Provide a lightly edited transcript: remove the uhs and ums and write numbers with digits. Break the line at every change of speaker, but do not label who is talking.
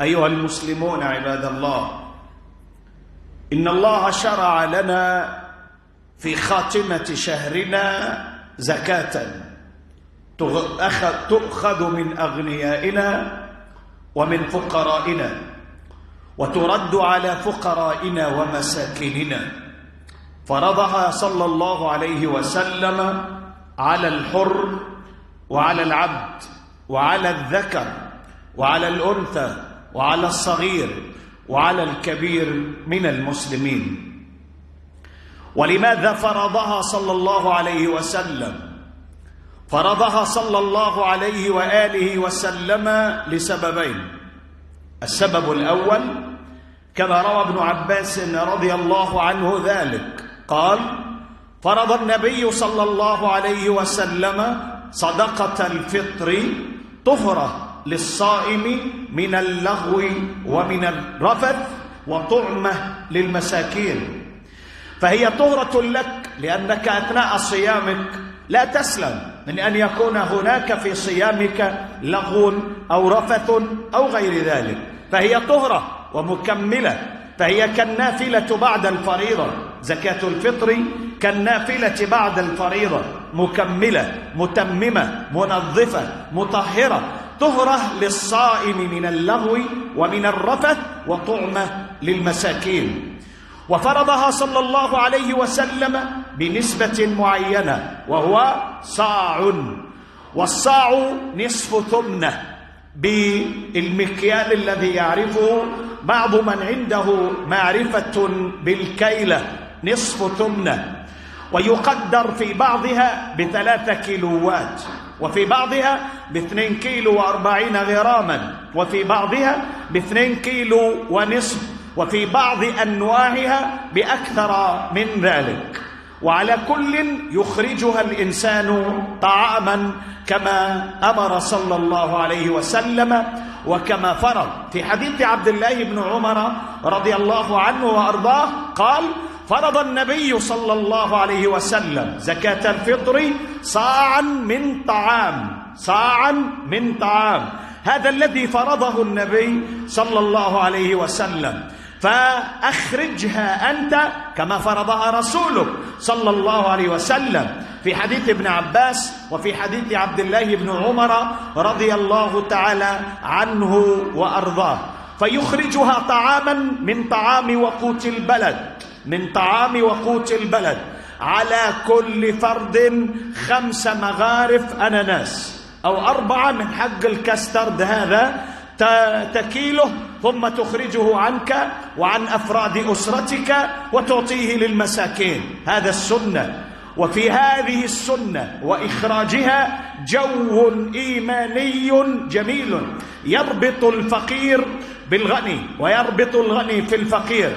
أيها المسلمون عباد الله، إن الله شرع لنا في خاتمة شهرنا زكاة تؤخذ من أغنيائنا ومن فقرائنا وترد على فقرائنا ومساكيننا. فرضها صلى الله عليه وسلم على الحر وعلى العبد وعلى الذكر وعلى الأنثى وعلى الصغير وعلى الكبير من المسلمين. ولماذا فرضها صلى الله عليه وسلم؟ فرضها صلى الله عليه وآله وسلم لسببين. السبب الأول كما روى ابن عباس رضي الله عنه ذلك، قال: فرض النبي صلى الله عليه وسلم صدقة الفطر طهرة للصائم من اللغو ومن الرفث وطعمة للمساكين، فهي طهرة لك لأنك أثناء صيامك لا تسلم من أن يكون هناك في صيامك لغو أو رفث أو غير ذلك، فهي طهرة ومكملة، فهي كالنافلة بعد الفريضة. زكاة الفطر كالنافلة بعد الفريضة، مكملة متممة منظفة مطهرة، طهرة للصائم من اللغو ومن الرفث وطعمة للمساكين. وفرضها صلى الله عليه وسلم بنسبة معينة وهو صاع، والصاع نصف ثمنة بالمكيال الذي يعرفه بعض من عنده معرفة بالكيلة، نصف ثمنة، ويقدر في بعضها ب3 كيلوات، وفي بعضها ب2 كيلو و40 غراما، وفي بعضها ب2 كيلو ونصف، وفي بعض أنواعها بأكثر من ذلك. وعلى كل يخرجها الإنسان طعاما كما أمر صلى الله عليه وسلم وكما فرض. في حديث عبد الله بن عمر رضي الله عنه وأرضاه قال: فرض النبي صلى الله عليه وسلم زكاة الفطر صاعا من طعام، صاعا من طعام، هذا الذي فرضه النبي صلى الله عليه وسلم، فأخرجها أنت كما فرضها رسولك صلى الله عليه وسلم، في حديث ابن عباس وفي حديث عبد الله بن عمر رضي الله تعالى عنه وأرضاه. فيخرجها طعاما من طعام وقوت البلد، من طعام وقوت البلد، على كل فرد 5 مغارف أناناس أو 4 من حق الكسترد، هذا تكيله ثم تخرجه عنك وعن أفراد أسرتك وتعطيه للمساكين، هذا السنة. وفي هذه السنة وإخراجها جو إيماني جميل يربط الفقير بالغني ويربط الغني في الفقير،